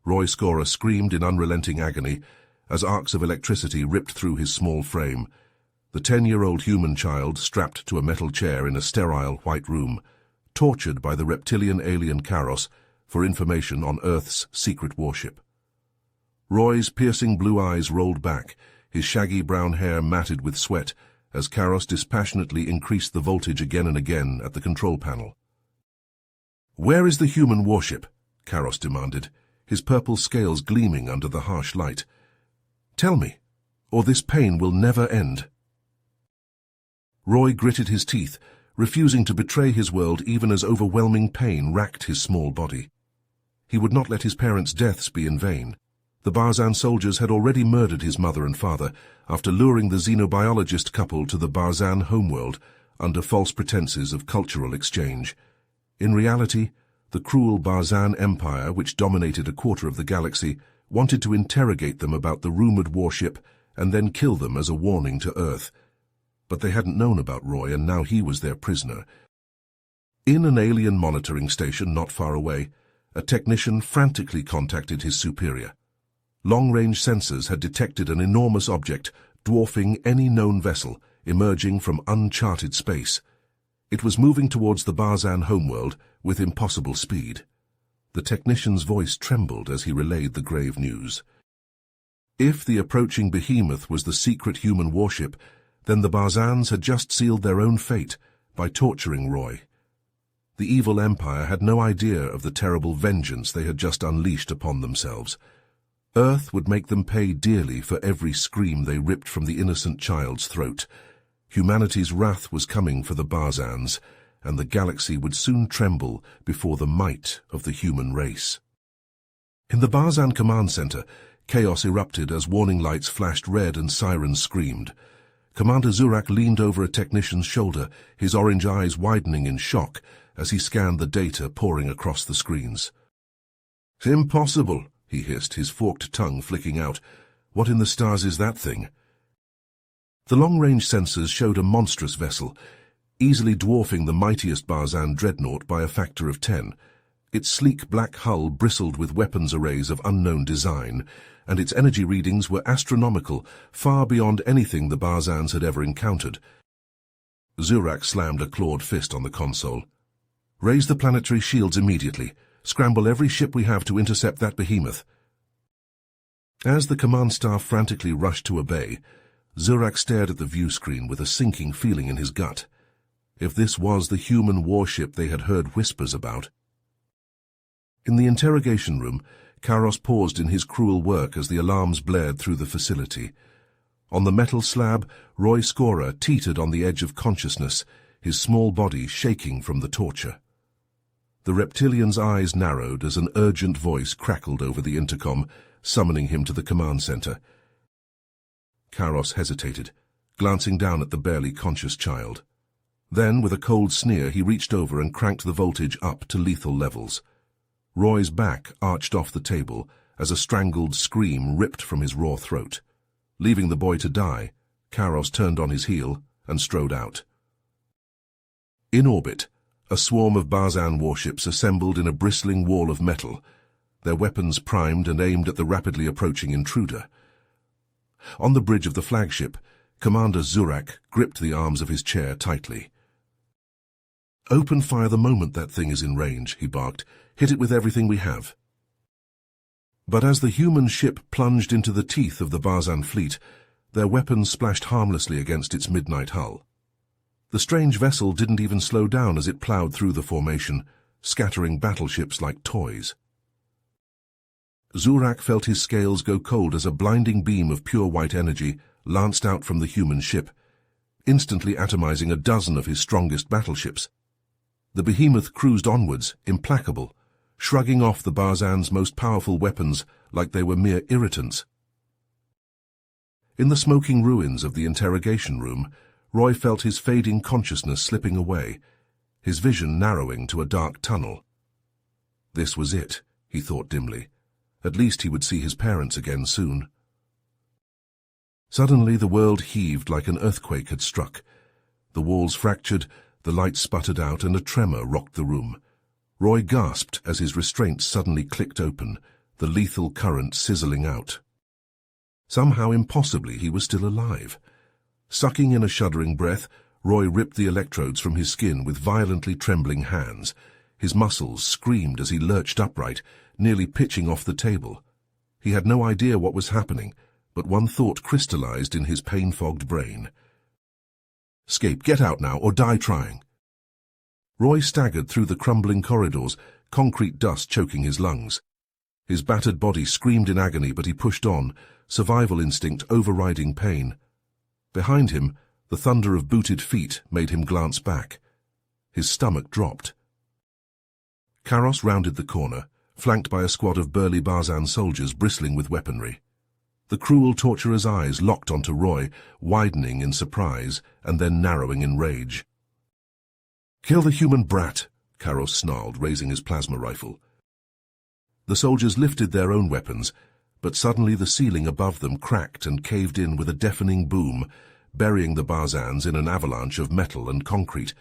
Roy Scorer screamed in unrelenting agony as arcs of electricity ripped through his small frame. The 10-year-old human child, strapped to a metal chair in a sterile white room, tortured by the reptilian alien Karos for information on Earth's secret warship. Roy's piercing blue eyes rolled back, his shaggy brown hair matted with sweat, as Karos dispassionately increased the voltage again and again at the control panel. "Where is the human warship?" Karos demanded, his purple scales gleaming under the harsh light. "Tell me, or this pain will never end." Roy gritted his teeth, refusing to betray his world even as overwhelming pain racked his small body. He would not let his parents' deaths be in vain. The Barzan soldiers had already murdered his mother and father after luring the xenobiologist couple to the Barzan homeworld under false pretenses of cultural exchange. In reality, the cruel Barzan Empire, which dominated a quarter of the galaxy, wanted to interrogate them about the rumored warship and then kill them as a warning to Earth. But they hadn't known about Roy, and now he was their prisoner. In an alien monitoring station not far away, a technician frantically contacted his superior. Long-range sensors had detected an enormous object dwarfing any known vessel emerging from uncharted space. It was moving towards the Barzan homeworld with impossible speed. The technician's voice trembled as he relayed the grave news. If the approaching behemoth was the secret human warship, then the Barzans had just sealed their own fate by torturing Roy. The evil empire had no idea of the terrible vengeance they had just unleashed upon themselves. Earth would make them pay dearly for every scream they ripped from the innocent child's throat. Humanity's wrath was coming for the Barzans, and the galaxy would soon tremble before the might of the human race. In the Barzan command center, chaos erupted as warning lights flashed red and sirens screamed. Commander Zurak leaned over a technician's shoulder, his orange eyes widening in shock as he scanned the data pouring across the screens. "Impossible," he hissed, his forked tongue flicking out. "What in the stars is that thing?" The long-range sensors showed a monstrous vessel, easily dwarfing the mightiest Barzan dreadnought by a factor of 10. Its sleek black hull bristled with weapons arrays of unknown design, and its energy readings were astronomical, far beyond anything the Barzans had ever encountered. Zurak slammed a clawed fist on the console. "Raise the planetary shields immediately. Scramble every ship we have to intercept that behemoth." As the command staff frantically rushed to obey, Zurak stared at the view screen with a sinking feeling in his gut. If this was the human warship they had heard whispers about. In the interrogation room, Karos paused in his cruel work as the alarms blared through the facility. On the metal slab, Roy Scorer teetered on the edge of consciousness, his small body shaking from the torture. The reptilian's eyes narrowed as an urgent voice crackled over the intercom, summoning him to the command center. Karos hesitated, glancing down at the barely conscious child. Then, with a cold sneer, he reached over and cranked the voltage up to lethal levels. Roy's back arched off the table as a strangled scream ripped from his raw throat. Leaving the boy to die, Karos turned on his heel and strode out. In orbit, a swarm of Barzan warships assembled in a bristling wall of metal, their weapons primed and aimed at the rapidly approaching intruder. On the bridge of the flagship, Commander Zurak gripped the arms of his chair tightly. "Open fire the moment that thing is in range," he barked. "Hit it with everything we have." But as the human ship plunged into the teeth of the Barzan fleet, their weapons splashed harmlessly against its midnight hull. The strange vessel didn't even slow down as it plowed through the formation, scattering battleships like toys. Zurak felt his scales go cold as a blinding beam of pure white energy lanced out from the human ship, instantly atomizing a dozen of his strongest battleships. The behemoth cruised onwards, implacable, shrugging off the Barzan's most powerful weapons like they were mere irritants. In the smoking ruins of the interrogation room, Roy felt his fading consciousness slipping away, his vision narrowing to a dark tunnel. This was it, he thought dimly. At least he would see his parents again soon. Suddenly the world heaved like an earthquake had struck. The walls fractured, the lights sputtered out, and a tremor rocked the room. Roy gasped as his restraints suddenly clicked open, the lethal current sizzling out. Somehow impossibly he was still alive. Sucking in a shuddering breath, Roy ripped the electrodes from his skin with violently trembling hands. His muscles screamed as he lurched upright, nearly pitching off the table. He had no idea what was happening, but one thought crystallized in his pain-fogged brain. "Escape, get out now, or die trying." Roy staggered through the crumbling corridors, concrete dust choking his lungs. His battered body screamed in agony, but he pushed on, survival instinct overriding pain. Behind him, the thunder of booted feet made him glance back. His stomach dropped. Karos rounded the corner, flanked by a squad of burly Barzan soldiers bristling with weaponry. The cruel torturer's eyes locked onto Roy, widening in surprise and then narrowing in rage. "Kill the human brat," Karos snarled, raising his plasma rifle. The soldiers lifted their own weapons, but suddenly the ceiling above them cracked and caved in with a deafening boom, burying the Barzans in an avalanche of metal and concrete.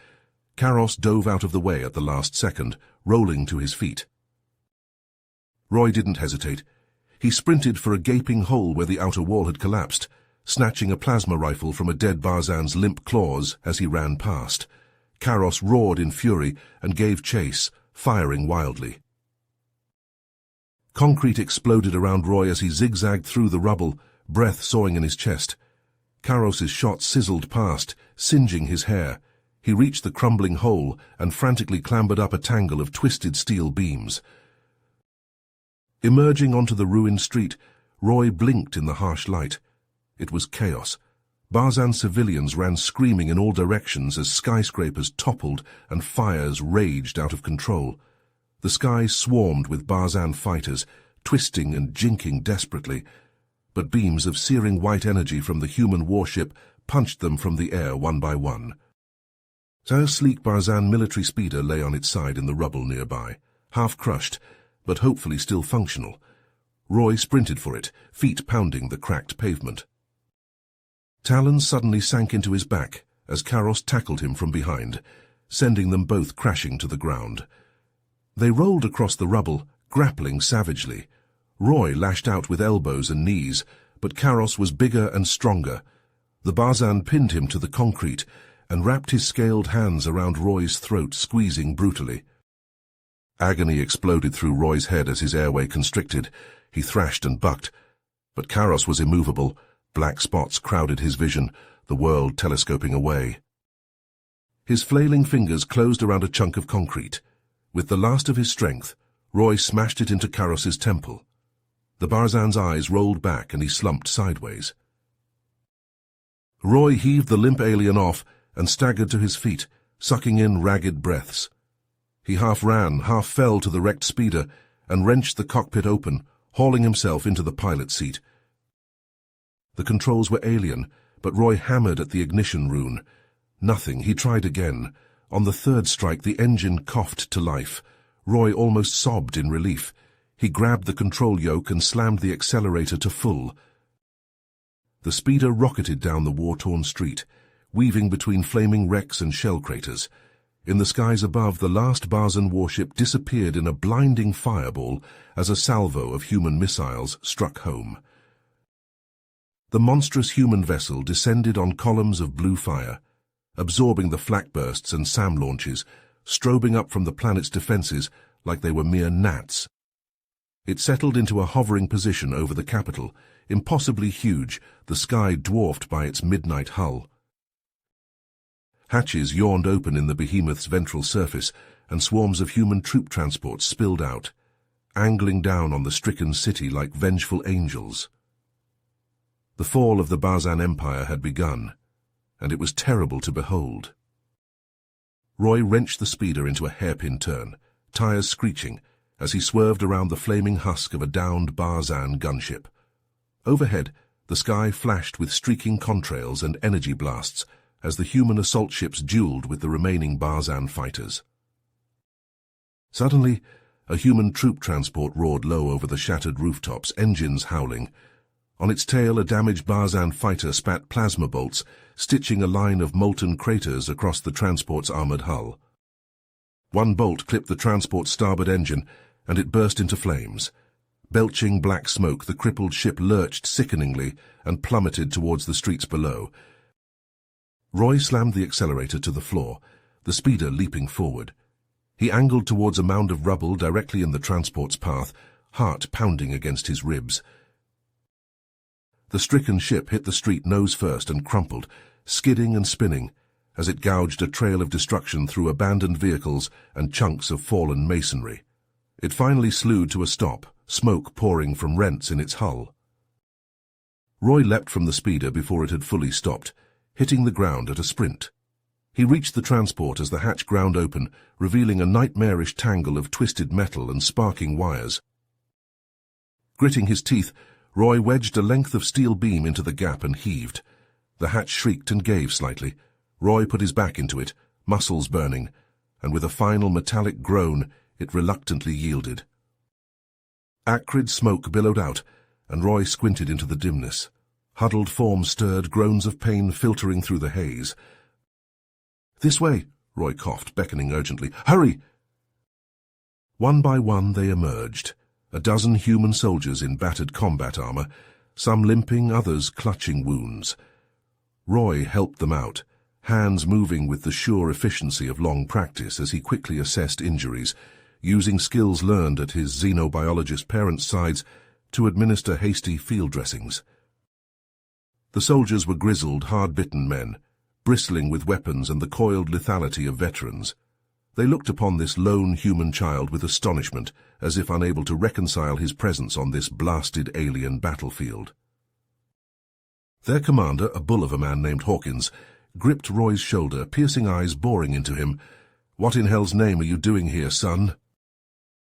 Karos dove out of the way at the last second, rolling to his feet. Roy didn't hesitate. He sprinted for a gaping hole where the outer wall had collapsed, snatching a plasma rifle from a dead Barzan's limp claws as he ran past. Karos roared in fury and gave chase, firing wildly. Concrete exploded around Roy as he zigzagged through the rubble, breath sawing in his chest. Karos's shot sizzled past, singeing his hair. He reached the crumbling hole and frantically clambered up a tangle of twisted steel beams. Emerging onto the ruined street, Roy blinked in the harsh light. It was chaos. Barzan civilians ran screaming in all directions as skyscrapers toppled and fires raged out of control. The sky swarmed with Barzan fighters, twisting and jinking desperately, but beams of searing white energy from the human warship punched them from the air one by one. A sleek Barzan military speeder lay on its side in the rubble nearby, half crushed, but hopefully still functional. Roy sprinted for it, feet pounding the cracked pavement. Talons suddenly sank into his back as Karos tackled him from behind, sending them both crashing to the ground. They rolled across the rubble, grappling savagely. Roy lashed out with elbows and knees, but Karos was bigger and stronger. The Barzan pinned him to the concrete and wrapped his scaled hands around Roy's throat, squeezing brutally. Agony exploded through Roy's head as his airway constricted. He thrashed and bucked, but Karos was immovable. Black spots crowded his vision, the world telescoping away. His flailing fingers closed around a chunk of concrete. With the last of his strength, Roy smashed it into Karos's temple. The Barzan's eyes rolled back and he slumped sideways. Roy heaved the limp alien off and staggered to his feet, sucking in ragged breaths. He half ran, half fell to the wrecked speeder and wrenched the cockpit open, hauling himself into the pilot's seat. The controls were alien, but Roy hammered at the ignition rune. Nothing. He tried again. On the third strike, the engine coughed to life. Roy almost sobbed in relief. He grabbed the control yoke and slammed the accelerator to full. The speeder rocketed down the war-torn street, weaving between flaming wrecks and shell craters. In the skies above, the last Barzan warship disappeared in a blinding fireball as a salvo of human missiles struck home. The monstrous human vessel descended on columns of blue fire, absorbing the flak bursts and SAM launches, strobing up from the planet's defenses like they were mere gnats. It settled into a hovering position over the capital, impossibly huge, the sky dwarfed by its midnight hull. Hatches yawned open in the behemoth's ventral surface, and swarms of human troop transports spilled out, angling down on the stricken city like vengeful angels. The fall of the Barzan Empire had begun, and it was terrible to behold. Roy wrenched the speeder into a hairpin turn, tires screeching, as he swerved around the flaming husk of a downed Barzan gunship. Overhead, the sky flashed with streaking contrails and energy blasts as the human assault ships dueled with the remaining Barzan fighters. Suddenly, a human troop transport roared low over the shattered rooftops, engines howling. On its tail, a damaged Barzan fighter spat plasma bolts, stitching a line of molten craters across the transport's armored hull. One bolt clipped the transport's starboard engine, and it burst into flames. Belching black smoke, the crippled ship lurched sickeningly and plummeted towards the streets below. Roy slammed the accelerator to the floor, the speeder leaping forward. He angled towards a mound of rubble directly in the transport's path, heart pounding against his ribs. The stricken ship hit the street nose first and crumpled, skidding and spinning, as it gouged a trail of destruction through abandoned vehicles and chunks of fallen masonry. It finally slewed to a stop, smoke pouring from rents in its hull. Roy leapt from the speeder before it had fully stopped, hitting the ground at a sprint. He reached the transport as the hatch ground open, revealing a nightmarish tangle of twisted metal and sparking wires. Gritting his teeth, Roy wedged a length of steel beam into the gap and heaved. The hatch shrieked and gave slightly. Roy put his back into it, muscles burning, and with a final metallic groan, it reluctantly yielded. Acrid smoke billowed out, and Roy squinted into the dimness. Huddled forms stirred, groans of pain filtering through the haze. "This way," Roy coughed, beckoning urgently. "Hurry!" One by one they emerged, a dozen human soldiers in battered combat armor, some limping, others clutching wounds. Roy helped them out, hands moving with the sure efficiency of long practice as he quickly assessed injuries, using skills learned at his xenobiologist parents' sides to administer hasty field dressings. The soldiers were grizzled, hard-bitten men, bristling with weapons and the coiled lethality of veterans. They looked upon this lone human child with astonishment, as if unable to reconcile his presence on this blasted alien battlefield. Their commander, a bull of a man named Hawkins, gripped Roy's shoulder, piercing eyes boring into him. "What in hell's name are you doing here, son?"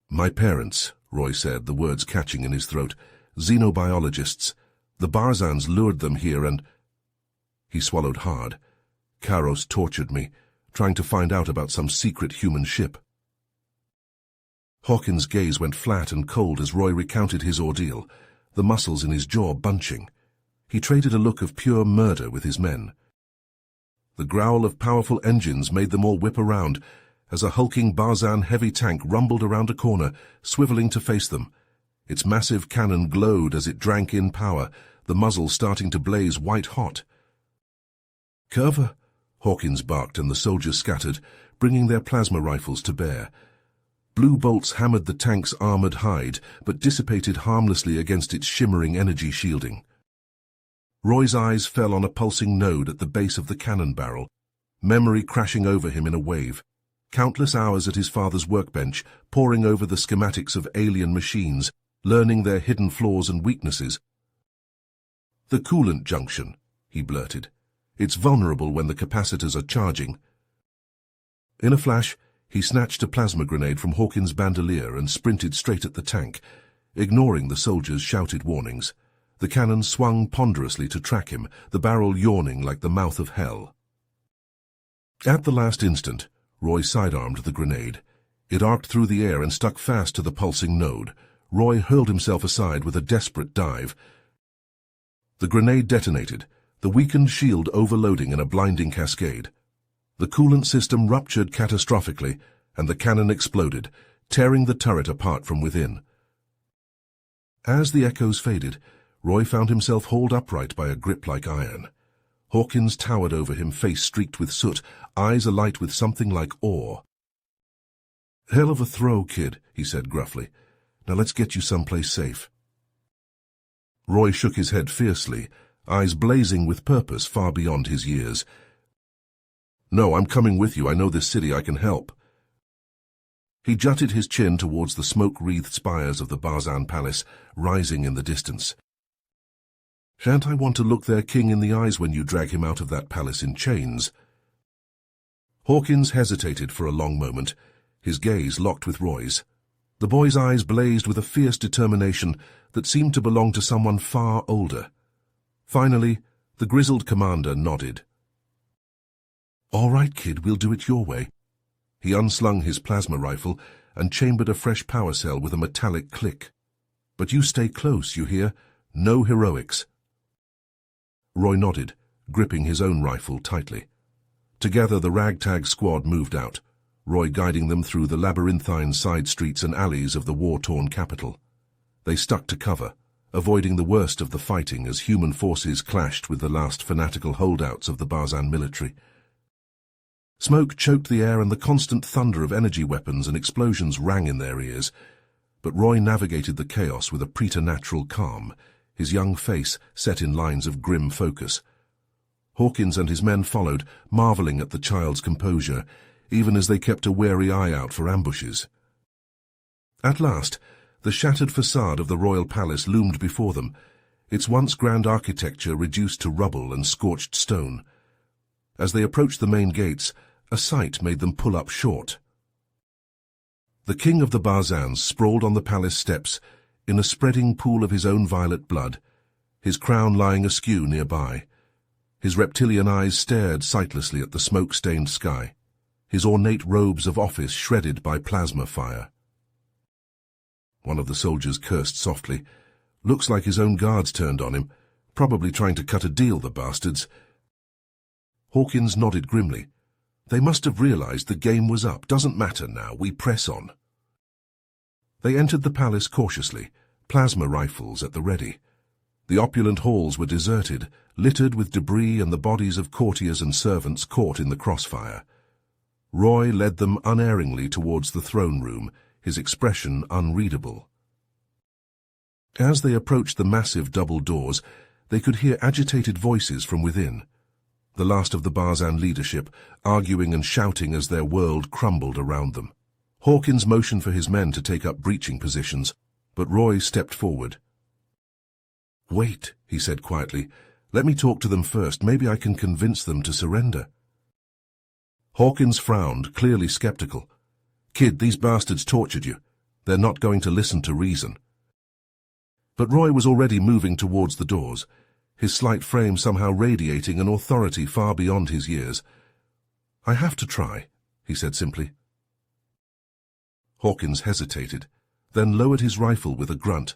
"My parents," Roy said, the words catching in his throat. "Xenobiologists. The Barzans lured them here and—" He swallowed hard. "Karos tortured me, trying to find out about some secret human ship." Hawkins' gaze went flat and cold as Roy recounted his ordeal, the muscles in his jaw bunching. He traded a look of pure murder with his men. The growl of powerful engines made them all whip around as a hulking Barzan heavy tank rumbled around a corner, swiveling to face them. Its massive cannon glowed as it drank in power, the muzzle starting to blaze white-hot. "Cover!" Hawkins barked, and the soldiers scattered, bringing their plasma rifles to bear. Blue bolts hammered the tank's armored hide, but dissipated harmlessly against its shimmering energy shielding. Roy's eyes fell on a pulsing node at the base of the cannon barrel, memory crashing over him in a wave. Countless hours at his father's workbench, poring over the schematics of alien machines, learning their hidden flaws and weaknesses. "The coolant junction," he blurted. "It's vulnerable when the capacitors are charging." In a flash, he snatched a plasma grenade from Hawkins' bandolier and sprinted straight at the tank, ignoring the soldiers' shouted warnings. The cannon swung ponderously to track him, the barrel yawning like the mouth of hell. At the last instant, Roy sidearmed the grenade. It arced through the air and stuck fast to the pulsing node. Roy hurled himself aside with a desperate dive. The grenade detonated, the weakened shield overloading in a blinding cascade. The coolant system ruptured catastrophically, and the cannon exploded, tearing the turret apart from within. As the echoes faded, Roy found himself hauled upright by a grip like iron. Hawkins towered over him, face streaked with soot, eyes alight with something like awe. "Hell of a throw, kid," he said gruffly. "Now let's get you someplace safe." Roy shook his head fiercely, eyes blazing with purpose far beyond his years. "No, I'm coming with you. I know this city. I can help." He jutted his chin towards the smoke-wreathed spires of the Barzan Palace, rising in the distance. "Shan't I want to look their king in the eyes when you drag him out of that palace in chains?" Hawkins hesitated for a long moment, his gaze locked with Roy's. The boy's eyes blazed with a fierce determination that seemed to belong to someone far older. Finally, the grizzled commander nodded. "All right, kid, we'll do it your way." He unslung his plasma rifle and chambered a fresh power cell with a metallic click. "But you stay close, you hear? No heroics." Roy nodded, gripping his own rifle tightly. Together the ragtag squad moved out, Roy guiding them through the labyrinthine side streets and alleys of the war-torn capital. They stuck to cover, avoiding the worst of the fighting as human forces clashed with the last fanatical holdouts of the Barzan military. Smoke choked the air and the constant thunder of energy weapons and explosions rang in their ears, but Roy navigated the chaos with a preternatural calm, his young face set in lines of grim focus. Hawkins and his men followed, marveling at the child's composure, even as they kept a wary eye out for ambushes. At last, the shattered facade of the royal palace loomed before them, its once grand architecture reduced to rubble and scorched stone. As they approached the main gates, a sight made them pull up short. The king of the Barzans sprawled on the palace steps, in a spreading pool of his own violet blood, his crown lying askew nearby. His reptilian eyes stared sightlessly at the smoke-stained sky, his ornate robes of office shredded by plasma fire. One of the soldiers cursed softly. Looks like his own guards turned on him, probably trying to cut a deal, the bastards. Hawkins nodded grimly. They must have realized the game was up. Doesn't matter now, we press on. They entered the palace cautiously, plasma rifles at the ready. The opulent halls were deserted, littered with debris and the bodies of courtiers and servants caught in the crossfire. Roy led them unerringly towards the throne room, his expression unreadable. As they approached the massive double doors, they could hear agitated voices from within. The last of the Barzan leadership, arguing and shouting as their world crumbled around them. Hawkins motioned for his men to take up breaching positions, but Roy stepped forward. "Wait," he said quietly. "Let me talk to them first. Maybe I can convince them to surrender." Hawkins frowned, clearly skeptical. "Kid, these bastards tortured you. They're not going to listen to reason." But Roy was already moving towards the doors, his slight frame somehow radiating an authority far beyond his years. "I have to try," he said simply. Hawkins hesitated, then lowered his rifle with a grunt.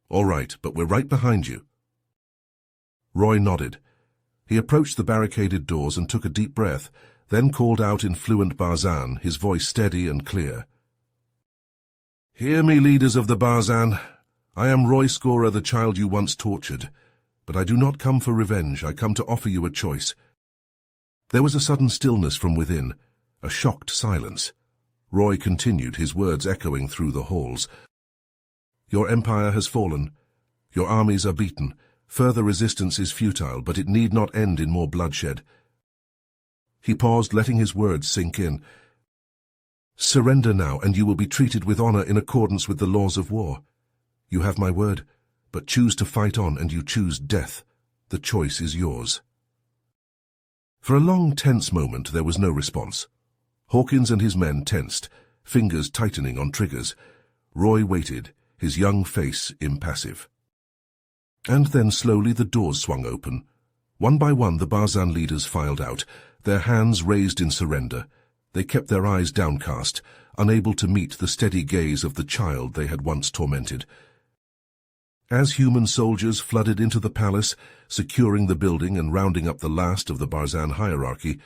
"All right, but we're right behind you." Roy nodded. He approached the barricaded doors and took a deep breath, then called out in fluent Barzan, his voice steady and clear. "Hear me, leaders of the Barzan. I am Roy Scorer, the child you once tortured. But I do not come for revenge. I come to offer you a choice." There was a sudden stillness from within, a shocked silence. Roy continued, his words echoing through the halls. "Your empire has fallen. Your armies are beaten. Further resistance is futile, but it need not end in more bloodshed." He paused, letting his words sink in. "Surrender now, and you will be treated with honor in accordance with the laws of war. You have my word, but choose to fight on, and you choose death. The choice is yours." For a long, tense moment, there was no response. Hawkins and his men tensed, fingers tightening on triggers. Roy waited, his young face impassive. And then slowly the doors swung open. One by one the Barzan leaders filed out, their hands raised in surrender. They kept their eyes downcast, unable to meet the steady gaze of the child they had once tormented. As human soldiers flooded into the palace, securing the building and rounding up the last of the Barzan hierarchy,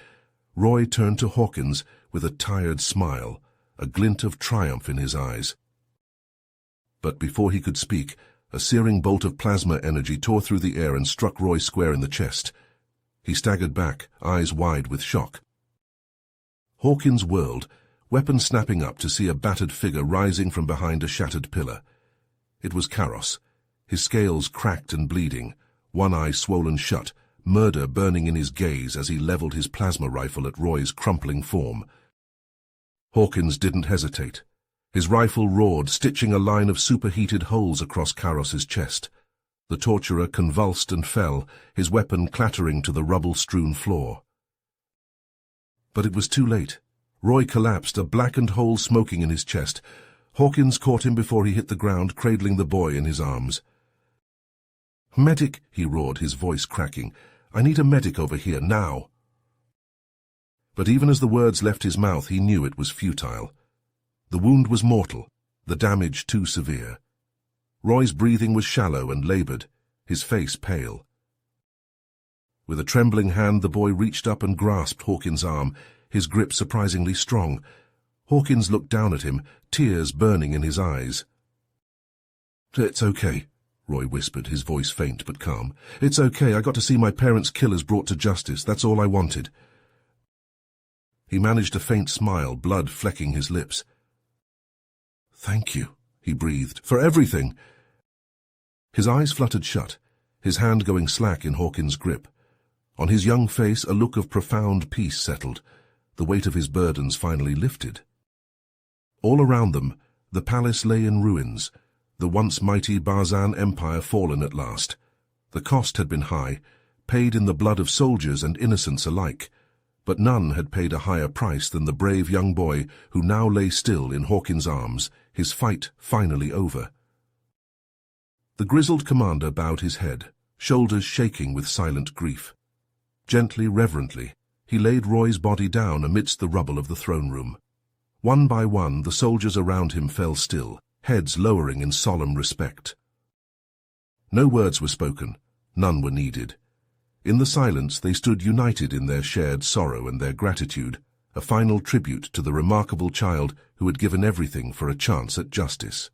Roy turned to Hawkins with a tired smile, a glint of triumph in his eyes. But before he could speak, a searing bolt of plasma energy tore through the air and struck Roy square in the chest. He staggered back, eyes wide with shock. Hawkins whirled, weapon snapping up to see a battered figure rising from behind a shattered pillar. It was Karos, his scales cracked and bleeding, one eye swollen shut, murder burning in his gaze as he leveled his plasma rifle at Roy's crumpling form. Hawkins didn't hesitate. His rifle roared, stitching a line of superheated holes across Karos's chest. The torturer convulsed and fell, his weapon clattering to the rubble-strewn floor. But it was too late. Roy collapsed, a blackened hole smoking in his chest. Hawkins caught him before he hit the ground, cradling the boy in his arms. "Medic," he roared, his voice cracking. "I need a medic over here, now." But even as the words left his mouth, he knew it was futile. The wound was mortal, the damage too severe. Roy's breathing was shallow and labored, his face pale. With a trembling hand, the boy reached up and grasped Hawkins' arm, his grip surprisingly strong. Hawkins looked down at him, tears burning in his eyes. "It's okay," Roy whispered, his voice faint but calm. "It's okay, I got to see my parents' killers brought to justice. That's all I wanted." He managed a faint smile, blood flecking his lips. "Thank you," he breathed, "for everything." His eyes fluttered shut, his hand going slack in Hawkins' grip. On his young face a look of profound peace settled. The weight of his burdens finally lifted. All around them, the palace lay in ruins, the once mighty Barzan Empire fallen at last. The cost had been high, paid in the blood of soldiers and innocents alike, but none had paid a higher price than the brave young boy who now lay still in Hawkins' arms, his fight finally over. The grizzled commander bowed his head, shoulders shaking with silent grief. Gently, reverently, he laid Roy's body down amidst the rubble of the throne room. One by one, the soldiers around him fell still, heads lowering in solemn respect. No words were spoken, none were needed. In the silence, they stood united in their shared sorrow and their gratitude, a final tribute to the remarkable child who had given everything for a chance at justice.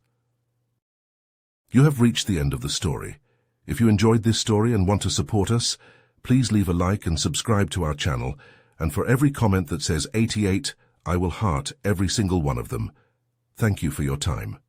You have reached the end of the story. If you enjoyed this story and want to support us, please leave a like and subscribe to our channel, and for every comment that says 88, I will heart every single one of them. Thank you for your time.